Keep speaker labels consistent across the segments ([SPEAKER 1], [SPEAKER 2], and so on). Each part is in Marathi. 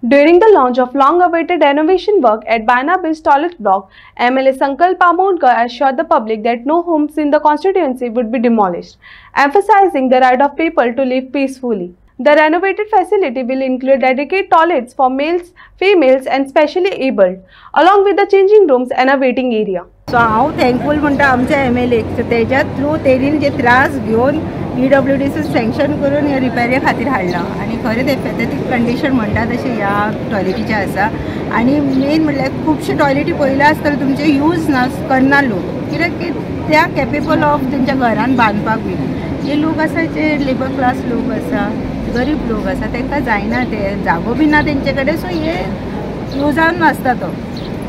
[SPEAKER 1] During the launch of long-awaited renovation work at Baina Beach Toilet Block, MLA Sankalp Amonkar assured the public that no homes in the constituency would be demolished, emphasizing the right of people to live peacefully. The renovated facility will include dedicated toilets for males, females and specially abled, along with the changing rooms and a waiting area.
[SPEAKER 2] So हांव थँकफूल म्हणटा आमच्या MLA सो तेज्या थ्रू तेणीन जे त्रास घेवन PWDC सँक्शन करून हे रिपेरी खातीर हाडला आनी खरें ते पॅथेटीक कंडिशन म्हणटा तशें ह्या टॉयलेटीचे आसा आनी मेन म्हणल्यार खुबशे टॉयलेटी पयले आसतना तुमचे यूज करना लोक कित्याक की ते आर कॅपेबल ऑफ तेंच्या घरान बांदपाक बी जे लोक आसा जे लेबर क्लास लोक आसा गरीब लोक आसा तांकां जायना ते जागो बी ना तेंचे कडेन सो हे यूजान नासता तो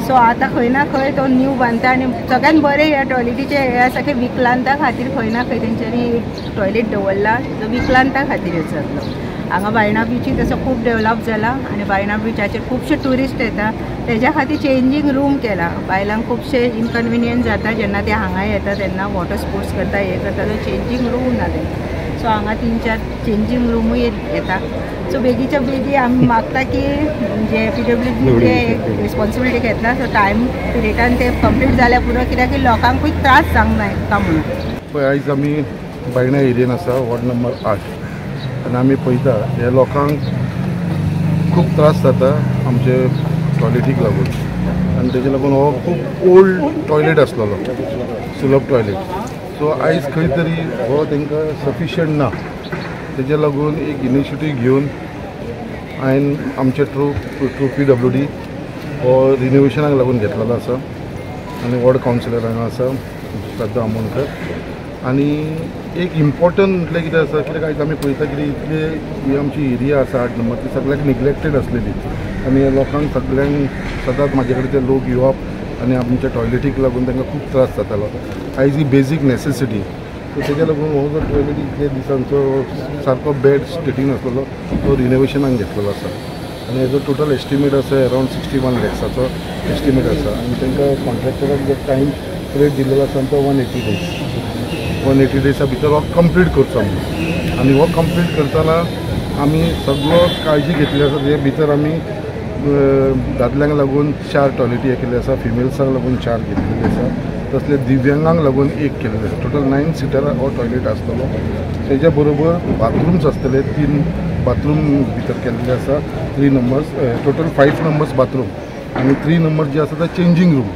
[SPEAKER 2] सो आतां खंय ना खंय तो न्यू बांदता आनी सगळ्यान बरें ह्या टॉयलेटीचे हे आसा की विकलांता खातीर खंय ना खंय तेंच्यांनी टॉयलेट दवरला जो विकलांता खातीर जातलो हांगा बायणा बिची तसो खूब डेवलप जाला आनी बायणा बिचाचेर खुबशे ट्युरिस्ट येता तेज्या खातीर चेंजींग रूम केला बायलांक खुबशे इनकन्विनियंट जाता जेन्ना ते हांगा येता तेन्ना वॉटर स्पोर्ट्स करता हे करता तो चेंजींग रूम ना तेंकां सो हांगा 3-4 चेंजींग रूमूय येता सो बेगीच्या बेगी आमी मागता की जे PWD जे रिस्पॉन्सिबिलिटी घेतला सो टायम पिरियडान ते कंप्लीट जाल्या पुरो कित्याक की लोकांकूय त्रास जावंक नाका म्हणून
[SPEAKER 3] आयज आमी बायणा एरियेन आसा वॉर्ड नंबर 8 आनी आमी पळयता हे लोकांक खूब त्रास जाता आमचे टॉयलेटीक लागून आनी तेजे लागून हो खूब ओल्ड टॉयलेट आसलेलो सुलभ टॉयलेट सो आयज खंय तरी हो तांकां सफिशियंट ना तेजे लागून एक इनिशिएटीव घेवन हांवें आमचे थ्रू PWD हो रिनोवेशनाक लागून घेतलेलो आसा आनी वॉर्ड कावन्सिलर हांगा आसा श्रद्धा आमोणकर आनी एक इम्पॉर्टंट म्हटल्यार कितें आसा कित्याक आयज आमी पळयता कितें इतले ही आमची एरिया आसा 8 नंबर ती सगळ्याक निग्लेक्टेड आसलेली आनी हे लोकांक सगळ्यांक सदांच म्हाजे कडेन ते लोक येवप आनी आमच्या टॉयलेटीक लागून तांकां खूब त्रास जातालो आयज ही बेजीक नेसेसिटी सो तेजे लागून हो जो टॉयलेट इतले दिसांचो सारको बॅड स्टेटीन आसलेलो तो रिनोवेशनाक घेतलेलो आसा आनी हेजो टोटल एस्टिमेट आसा अरावंड 61 लॅक्साचो एस्टिमेट आसा आनी तांकां कॉन्ट्रॅक्टराक जो टायम पिरियड दिल्लो आसा तो 180 डेज 180 डेजा भितर हो कंप्लीट करचो आमी आनी हो कंप्लीट करतना आमी सगळो काळजी घेतली आसा जे भितर आमी दादल्यांक लागून 4 टॉयलेटी हे केल्ले आसा फिमेल्सांक लागून 4 घेतलेले आसा तसले दिव्यांगांक लागून 1 केल्ले आसा टोटल 9 सिटर हो टॉयलेट आसतलो तेज्या बरोबर बाथरूम्स आसतले 3 बाथरूम भितर केल्ले आसा 3 नंबर्स टोटल 5 नंबर्स बाथरूम आनी 3 नंबर जे आसा ते चेंजींग रूम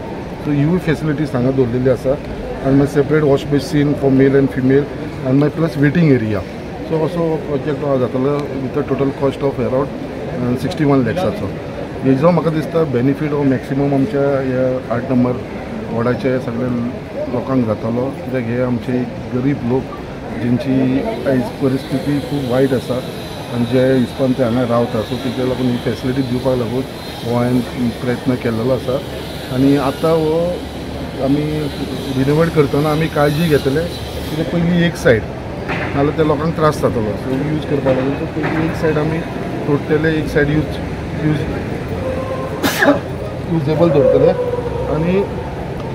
[SPEAKER 3] सो ही फेसिलिटीज हांगा दवरलेली आसा आनी मागीर separate wash basin for male and female आनी मागीर प्लस वेटींग एरिया सो असो प्रोजेक्ट जातलो with total cost of around 61 लॅक्साचो हेजो म्हाका दिसता बेनिफीट हो मॅक्सिमम आमच्या ह्या 8 नंबर वॉर्डाचे सगळ्या लोकांक जातालो कित्याक हे आमचे गरीब लोक जेंची आयज परिस्थिती खूब वायट आसा आनी जे हिसपान ते हांगा रावता सो तेजे लागून ही फेसिलिटी दिवपाक लागून हो हांवें प्रयत्न केल्लो आसा आनी आतां हो आमी रिनोवेट करतना आमी काळजी घेतले कित्याक पयलीं एक सायड नाजाल्यार त्या लोकांक त्रास जातालो सो यूज करपाक लागून सो पयलीं एक सायड आमी तोडटले एक सायड युजेबल दवरतले आनी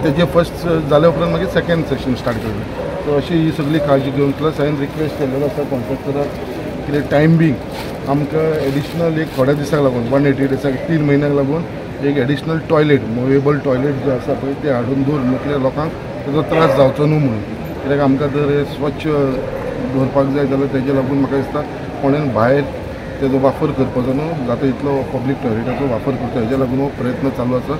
[SPEAKER 3] तेजे फर्स्ट जाल्या उपरांत मागीर सेकेंड सेक्शन स्टार्ट करतले सो अशी ही सगळी काळजी घेवन प्लस हांवें रिक्वेस्ट केल्लो आसा कॉन्ट्रॅक्टराक कितें टायम बींग आमकां एडिशनल एक थोड्या दिसाक लागून 180 डेसाक 3 म्हयन्याक लागून एक एडिशनल टॉयलेट मुवेबल टॉयलेट जो आसा पळय ते हाडून दवर म्हटल्यार लोकांक तेजो त्रास जावचो न्हू म्हणून कित्याक आमकां जर स्वच्छ दवरपाक जाय जाल्यार तेजे लागून म्हाका दिसता कोणेन भायर तेजो वापर करपाचो न्हू जाता इतलो पब्लीक टॉयलेटाचो वापर करता हेजे लागून हो प्रयत्न चालू आसा